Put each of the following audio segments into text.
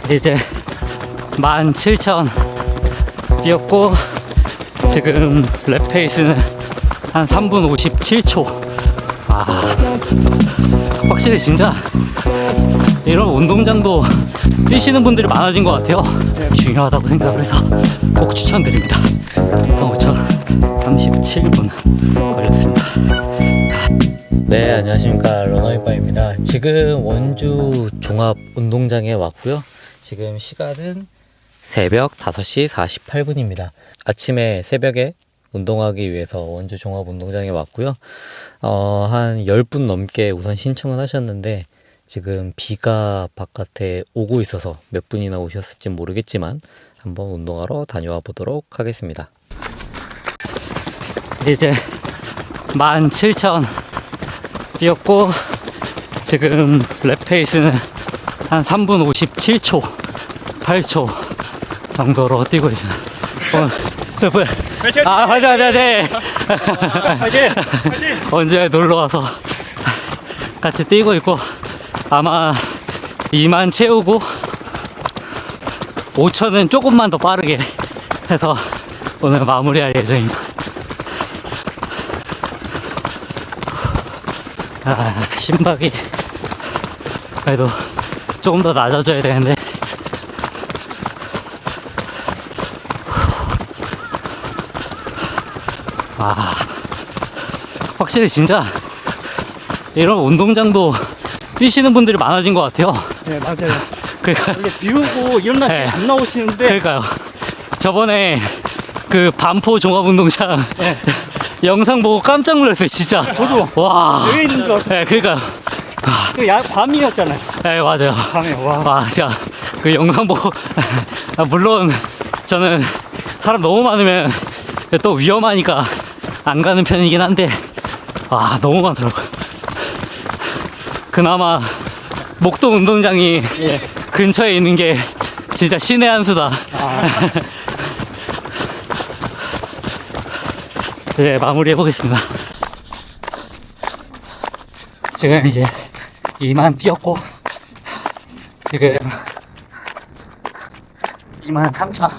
이제 17,000 뛰었고, 지금 랩 페이스는 한 3분 57초. 확실히 진짜 이런 운동장도 뛰시는 분들이 많아진 것 같아요. 중요하다고 생각을 해서 꼭 추천드립니다. 37분 걸렸습니다. 네, 안녕하십니까, 러너이바입니다. 지금 원주 종합운동장에 왔고요. 지금 시간은 새벽 5시 48분입니다. 아침에 새벽에 운동하기 위해서 원주 종합운동장에 왔고요. 한 10분 넘게 우선 신청을 하셨는데, 지금 비가 바깥에 오고 있어서 몇 분이나 오셨을지 모르겠지만 한번 운동하러 다녀와 보도록 하겠습니다. 이제 17,000 뛰었고, 지금 랩 페이스는 한 3분 57초, 8초 정도로 뛰고 있습니다. 화이팅! 언제 놀러와서 같이 뛰고 있고, 아마 2만 채우고 5천은 조금만 더 빠르게 해서 오늘 마무리할 예정입니다. 심박이 그래도 조금 더 낮아져야 되는데, 확실히 진짜 이런 운동장도 뛰시는 분들이 많아진 것 같아요. 네, 맞아요. 그러니까 원래 비 오고 이런 날씨에 네. 안 나오시는데. 그러니까요. 저번에 그 반포 종합운동장 영상 보고 깜짝 놀랐어요, 진짜. 저도 와. 여기 있는 줄 알았어요. 네, 그러니까요. 밤이었잖아요. 네, 맞아요. 밤에. 와, 진짜 그 영상 보고 물론 저는 사람 너무 많으면 또 위험하니까 안 가는 편이긴 한데, 너무 많더라고요. 그나마 목동 운동장이 근처에 있는 게 진짜 신의 한 수다. 네, 마무리 해보겠습니다. 지금 이제 2만 뛰었고, 지금 2만 3천.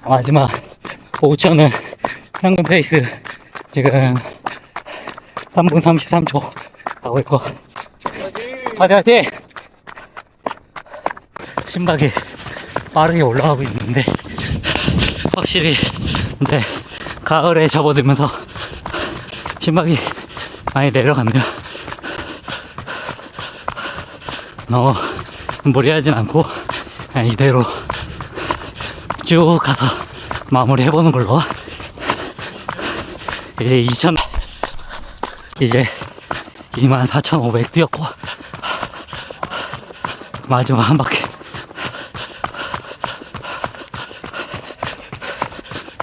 마지막 5천은 평균 페이스 지금 3분 33초 가고 있고, 화이팅! 심박이 빠르게 올라가고 있는데, 확실히 이제 가을에 접어들면서 심박이 많이 내려갔네요. 너무 무리하진 않고 그냥 이대로 쭉 가서 마무리 해보는 걸로. 이제 2천, 이제 24,500 뛰었고, 마지막 한 바퀴.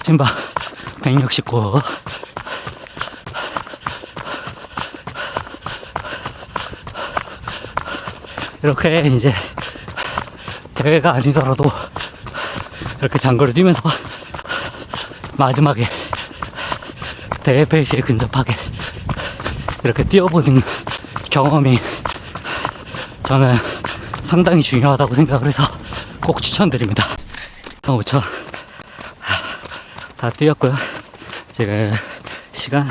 심박 169. 이렇게 이제 대회가 아니더라도 이렇게 장거리 뛰면서 마지막에 대회 페이스에 근접하게 이렇게 뛰어보는 경험이 저는 상당히 중요하다고 생각을 해서 꼭 추천드립니다. 5천 다 뛰었고요. 지금 시간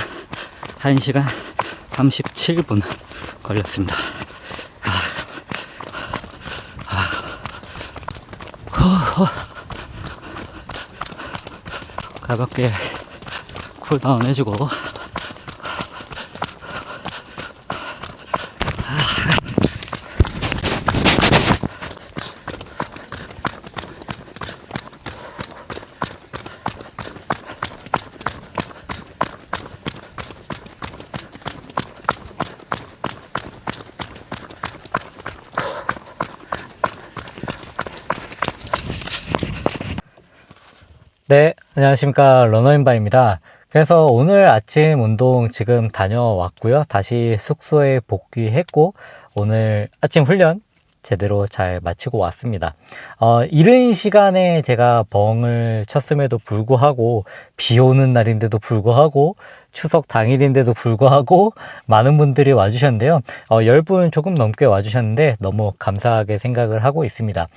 1시간 37분 걸렸습니다. 가볍게 쿨다운 해주고, 네, 안녕하십니까, 러너인바입니다. 그래서 오늘 아침 운동 지금 다녀왔고요. 다시 숙소에 복귀했고, 오늘 아침 훈련 제대로 잘 마치고 왔습니다. 이른 시간에 제가 벙을 쳤음에도 불구하고 비 오는 날인데도 불구하고 추석 당일인데도 불구하고 많은 분들이 와주셨는데요. 10분 조금 넘게 와주셨는데 너무 감사하게 생각을 하고 있습니다.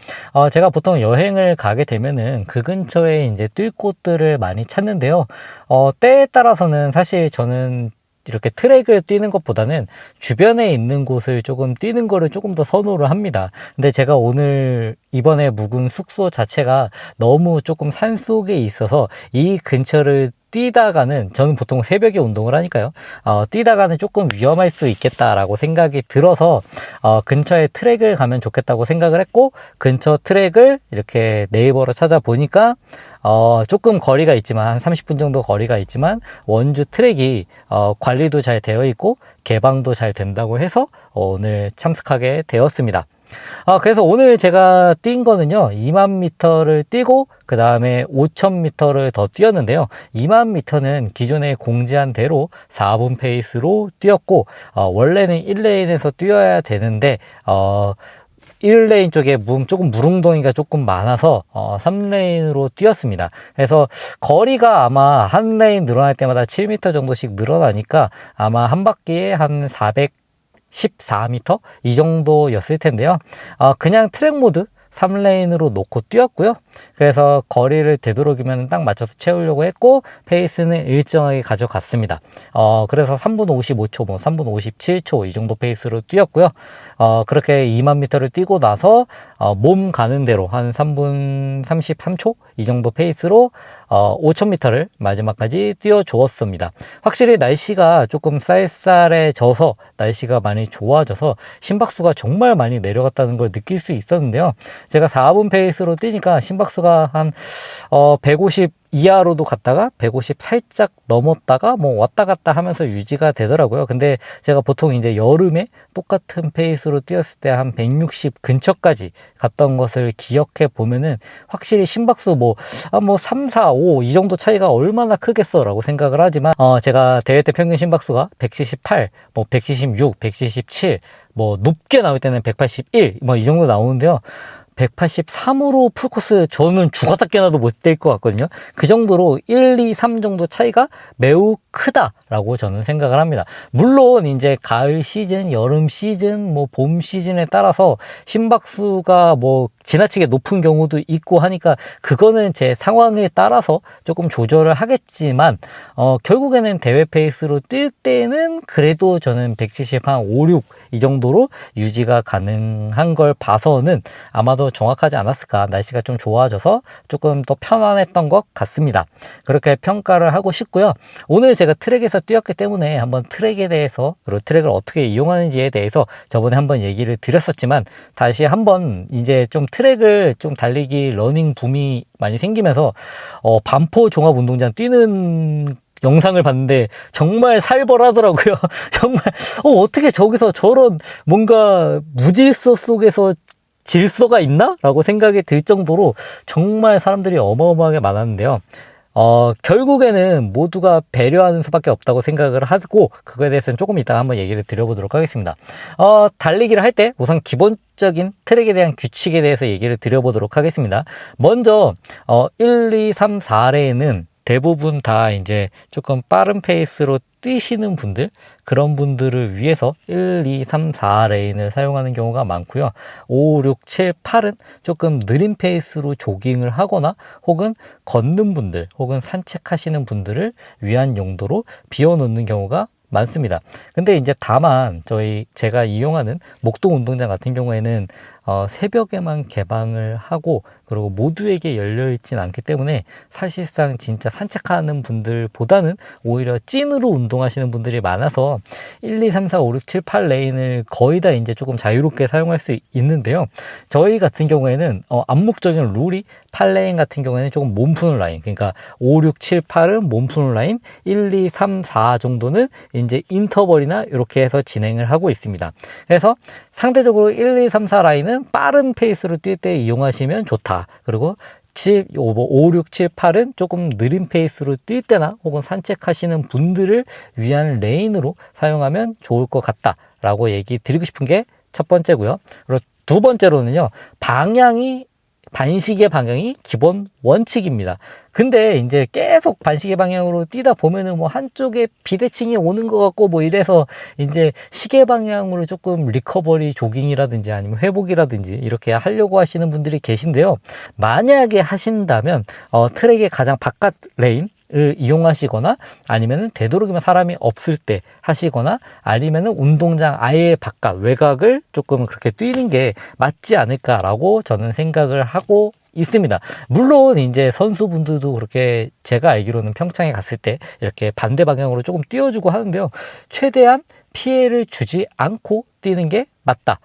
제가 보통 여행을 가게 되면은 그 근처에 이제 뛸 곳들을 많이 찾는데요. 때에 따라서는 사실 저는 이렇게 트랙을 뛰는 것보다는 주변에 있는 곳을 조금 뛰는 거를 조금 더 선호를 합니다. 근데 제가 오늘 이번에 묵은 숙소 자체가 너무 조금 산속에 있어서 이 근처를 뛰다가는, 저는 보통 새벽에 운동을 하니까요. 뛰다가는 조금 위험할 수 있겠다라고 생각이 들어서 근처에 트랙을 가면 좋겠다고 생각을 했고, 근처 트랙을 이렇게 네이버로 찾아보니까 조금 거리가 있지만 한 30분 정도 거리가 있지만 원주 트랙이 관리도 잘 되어 있고 개방도 잘 된다고 해서 오늘 참석하게 되었습니다. 그래서 오늘 제가 뛴 거는요, 2만 미터를 뛰고 그 다음에 5천 미터를 더 뛰었는데요. 2만 미터는 기존에 공지한 대로 4분 페이스로 뛰었고, 원래는 1레인에서 뛰어야 되는데 1레인 쪽에 조금 무릉덩이가 조금 많아서 3레인으로 뛰었습니다. 그래서 거리가 아마 한 레인 늘어날 때마다 7m 정도씩 늘어나니까 아마 한 바퀴에 한 414m 이 정도였을 텐데요. 그냥 트랙 모드 3레인으로 놓고 뛰었고요. 그래서 거리를 되도록이면 딱 맞춰서 채우려고 했고, 페이스는 일정하게 가져갔습니다. 그래서 3분 55초, 3분 57초 이 정도 페이스로 뛰었고요. 그렇게 2만 미터를 뛰고 나서 몸 가는 대로 한 3분 33초 이 정도 페이스로 5천 미터를 마지막까지 뛰어주었습니다. 확실히 날씨가 조금 쌀쌀해져서, 날씨가 많이 좋아져서 심박수가 정말 많이 내려갔다는 걸 느낄 수 있었는데요. 제가 4분 페이스로 뛰니까 심박수가 한 150 이하로도 갔다가 150 살짝 넘었다가 뭐 왔다 갔다 하면서 유지가 되더라고요. 근데 제가 보통 이제 여름에 똑같은 페이스로 뛰었을 때 한 160 근처까지 갔던 것을 기억해 보면은 확실히 심박수 뭐 3, 4, 5 이 정도 차이가 얼마나 크겠어 라고 생각을 하지만, 제가 대회 때 평균 심박수가 178, 뭐 176, 177, 뭐 높게 나올 때는 181, 뭐 이 정도 나오는데요. 183으로 풀코스 저는 죽었다 깨나도 못 될 것 같거든요. 그 정도로 1, 2, 3 정도 차이가 매우 크다라고 저는 생각을 합니다. 물론 이제 가을 시즌, 여름 시즌, 뭐 봄 시즌에 따라서 심박수가 뭐 지나치게 높은 경우도 있고 하니까 그거는 제 상황에 따라서 조금 조절을 하겠지만, 결국에는 대회 페이스로 뛸 때는 그래도 저는 170 한 5, 6 이 정도로 유지가 가능한 걸 봐서는 아마도 정확하지 않았을까, 날씨가 좀 좋아져서 조금 더 편안했던 것 같습니다. 그렇게 평가를 하고 싶고요. 오늘 제가 트랙에서 뛰었기 때문에 한번 트랙에 대해서, 그리고 트랙을 어떻게 이용하는지에 대해서 저번에 한번 얘기를 드렸었지만, 다시 한번 이제 좀 트랙을 좀 달리기 러닝 붐이 많이 생기면서 반포 종합운동장 뛰는 영상을 봤는데 정말 살벌하더라고요. 정말 어떻게 저기서 저런 뭔가 무질서 속에서 질서가 있나? 라고 생각이 들 정도로 정말 사람들이 어마어마하게 많았는데요. 결국에는 모두가 배려하는 수밖에 없다고 생각을 하고, 그거에 대해서는 조금 이따가 한번 얘기를 드려보도록 하겠습니다. 달리기를 할 때 우선 기본적인 트랙에 대한 규칙에 대해서 얘기를 드려보도록 하겠습니다. 먼저 1, 2, 3, 4레인은 대부분 다 이제 조금 빠른 페이스로 뛰시는 분들, 그런 분들을 위해서 1, 2, 3, 4레인을 사용하는 경우가 많고요. 5, 6, 7, 8은 조금 느린 페이스로 조깅을 하거나 혹은 걷는 분들, 혹은 산책하시는 분들을 위한 용도로 비워놓는 경우가 많습니다. 근데 이제 다만 제가 이용하는 목동 운동장 같은 경우에는 새벽에만 개방을 하고, 그리고 모두에게 열려있진 않기 때문에 사실상 진짜 산책하는 분들보다는 오히려 찐으로 운동하시는 분들이 많아서 1, 2, 3, 4, 5, 6, 7, 8 레인을 거의 다 이제 조금 자유롭게 사용할 수 있는데요. 저희 같은 경우에는 암묵적인 룰이 8레인 같은 경우에는 조금 몸 푸는 라인, 그러니까 5, 6, 7, 8은 몸 푸는 라인, 1, 2, 3, 4 정도는 이제 인터벌이나 이렇게 해서 진행을 하고 있습니다. 그래서 상대적으로 1, 2, 3, 4 라인은 빠른 페이스로 뛸 때 이용하시면 좋다. 그리고 5, 6, 7, 8은 조금 느린 페이스로 뛸 때나 혹은 산책하시는 분들을 위한 레인으로 사용하면 좋을 것 같다라고 얘기 드리고 싶은 게 첫 번째고요. 그리고 두 번째로는요, 반시계 방향이 기본 원칙입니다. 근데 이제 계속 반시계 방향으로 뛰다 보면은 뭐 한쪽에 비대칭이 오는 것 같고 뭐 이래서 이제 시계 방향으로 조금 리커버리 조깅이라든지 아니면 회복이라든지 이렇게 하려고 하시는 분들이 계신데요. 만약에 하신다면 트랙의 가장 바깥 레인 을 이용하시거나 아니면은 되도록이면 사람이 없을 때 하시거나 아니면은 운동장 아예 바깥 외곽을 조금 그렇게 뛰는 게 맞지 않을까라고 저는 생각을 하고 있습니다. 물론 이제 선수분들도 그렇게 제가 알기로는 평창에 갔을 때 이렇게 반대 방향으로 조금 띄워주고 하는데요. 최대한 피해를 주지 않고 뛰는 게 맞다.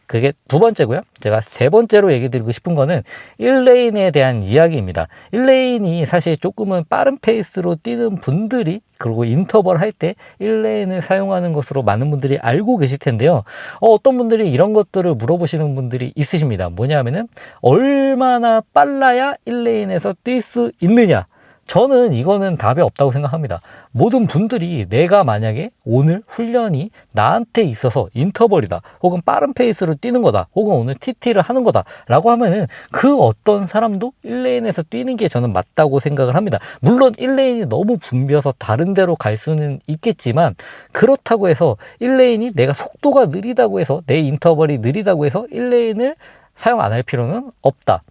그게 두 번째고요. 제가 세 번째로 얘기 드리고 싶은 거는 1레인에 대한 이야기입니다. 1레인이 사실 조금은 빠른 페이스로 뛰는 분들이 그리고 인터벌 할 때 1레인을 사용하는 것으로 많은 분들이 알고 계실 텐데요. 어떤 분들이 이런 것들을 물어보시는 분들이 있으십니다. 뭐냐면은 얼마나 빨라야 1레인에서 뛸 수 있느냐? 저는 이거는 답이 없다고 생각합니다. 모든 분들이 내가 만약에 오늘 훈련이 나한테 있어서 인터벌이다, 혹은 빠른 페이스로 뛰는 거다, 혹은 오늘 TT를 하는 거다 라고 하면은 그 어떤 사람도 1레인에서 뛰는 게 저는 맞다고 생각을 합니다. 물론 1레인이 너무 붐벼서 다른 데로 갈 수는 있겠지만, 그렇다고 해서 1레인이 내가 속도가 느리다고 해서, 내 인터벌이 느리다고 해서 1레인을 사용 안 할 필요는 없다.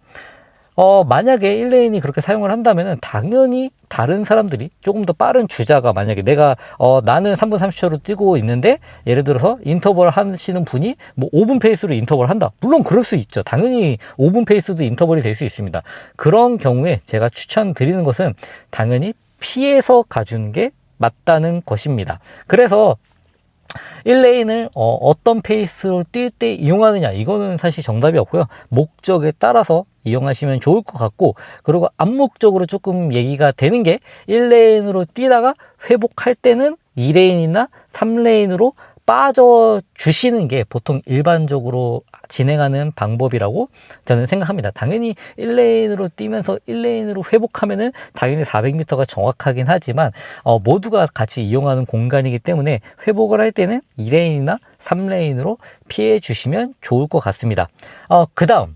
만약에 1레인이 그렇게 사용을 한다면은 당연히 다른 사람들이 조금 더 빠른 주자가, 만약에 내가 나는 3분 30초로 뛰고 있는데 예를 들어서 인터벌 하시는 분이 뭐 5분 페이스로 인터벌 한다. 물론 그럴 수 있죠. 당연히 5분 페이스도 인터벌이 될 수 있습니다. 그런 경우에 제가 추천드리는 것은 당연히 피해서 가주는 게 맞다는 것입니다. 그래서 1레인을 어떤 페이스로 뛸 때 이용하느냐, 이거는 사실 정답이 없고요. 목적에 따라서 이용하시면 좋을 것 같고, 그리고 암묵적으로 조금 얘기가 되는 게 1레인으로 뛰다가 회복할 때는 2레인이나 3레인으로 빠져 주시는 게 보통 일반적으로 진행하는 방법이라고 저는 생각합니다. 당연히 1레인으로 뛰면서 1레인으로 회복하면은 당연히 400m가 정확하긴 하지만 모두가 같이 이용하는 공간이기 때문에 회복을 할 때는 2레인이나 3레인으로 피해 주시면 좋을 것 같습니다. 그 다음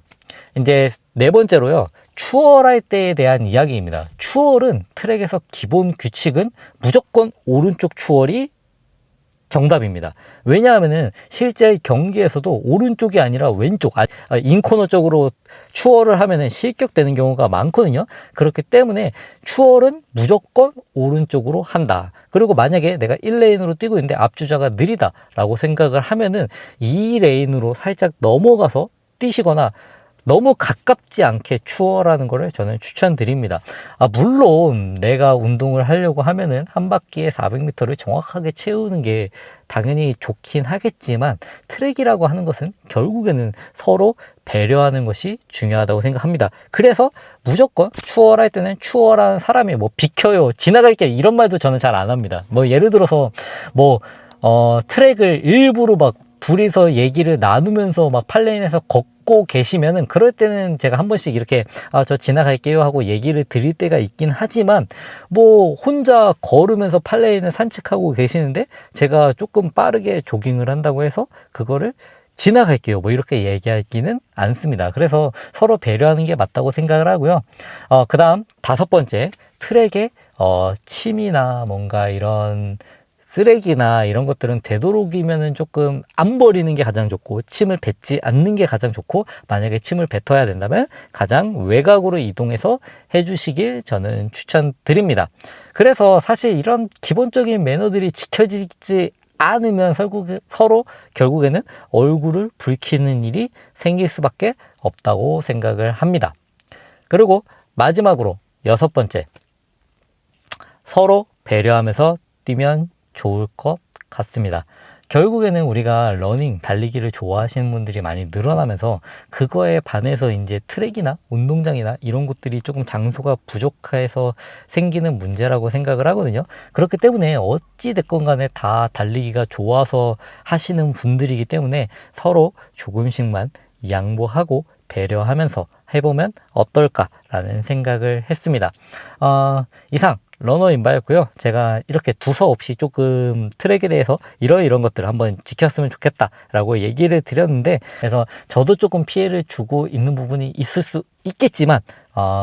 이제 네 번째로요, 추월할 때에 대한 이야기입니다. 추월은 트랙에서 기본 규칙은 무조건 오른쪽 추월이 정답입니다. 왜냐하면은 실제 경기에서도 오른쪽이 아니라 왼쪽, 인코너 쪽으로 추월을 하면은 실격되는 경우가 많거든요. 그렇기 때문에 추월은 무조건 오른쪽으로 한다. 그리고 만약에 내가 1레인으로 뛰고 있는데 앞주자가 느리다라고 생각을 하면은 2레인으로 살짝 넘어가서 뛰시거나 너무 가깝지 않게 추월하는 거를 저는 추천드립니다. 물론 내가 운동을 하려고 하면은 한 바퀴에 400m를 정확하게 채우는 게 당연히 좋긴 하겠지만, 트랙이라고 하는 것은 결국에는 서로 배려하는 것이 중요하다고 생각합니다. 그래서 무조건 추월할 때는 추월하는 사람이 뭐 비켜요, 지나갈게, 이런 말도 저는 잘 안 합니다. 뭐 예를 들어서 트랙을 일부러 막 둘이서 얘기를 나누면서 막 팔레인에서 걷고 계시면은, 그럴 때는 제가 한 번씩 이렇게 저 지나갈게요 하고 얘기를 드릴 때가 있긴 하지만, 뭐 혼자 걸으면서 팔레인을 산책하고 계시는데 제가 조금 빠르게 조깅을 한다고 해서 그거를 지나갈게요 뭐 이렇게 얘기하기는 않습니다. 그래서 서로 배려하는 게 맞다고 생각을 하고요. 그 다음 다섯 번째, 트랙에 침이나 뭔가 이런 쓰레기나 이런 것들은 되도록이면은 조금 안 버리는 게 가장 좋고, 침을 뱉지 않는 게 가장 좋고, 만약에 침을 뱉어야 된다면 가장 외곽으로 이동해서 해주시길 저는 추천드립니다. 그래서 사실 이런 기본적인 매너들이 지켜지지 않으면 서로 결국에는 얼굴을 붉히는 일이 생길 수밖에 없다고 생각을 합니다. 그리고 마지막으로 여섯 번째, 서로 배려하면서 뛰면 좋을 것 같습니다. 결국에는 우리가 러닝, 달리기를 좋아하시는 분들이 많이 늘어나면서 그거에 반해서 이제 트랙이나 운동장이나 이런 곳들이 조금 장소가 부족해서 생기는 문제라고 생각을 하거든요. 그렇기 때문에 어찌 됐건 간에 다 달리기가 좋아서 하시는 분들이기 때문에 서로 조금씩만 양보하고 배려하면서 해보면 어떨까라는 생각을 했습니다. 이상 러너인바였고요. 제가 이렇게 두서없이 조금 트랙에 대해서 이런 것들을 한번 지켰으면 좋겠다라고 얘기를 드렸는데, 그래서 저도 조금 피해를 주고 있는 부분이 있을 수 있겠지만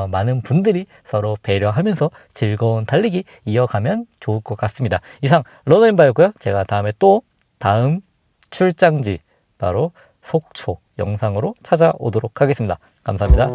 많은 분들이 서로 배려하면서 즐거운 달리기 이어가면 좋을 것 같습니다. 이상 러너인바였고요. 제가 다음에 또 다음 출장지 바로 속초 영상으로 찾아오도록 하겠습니다. 감사합니다.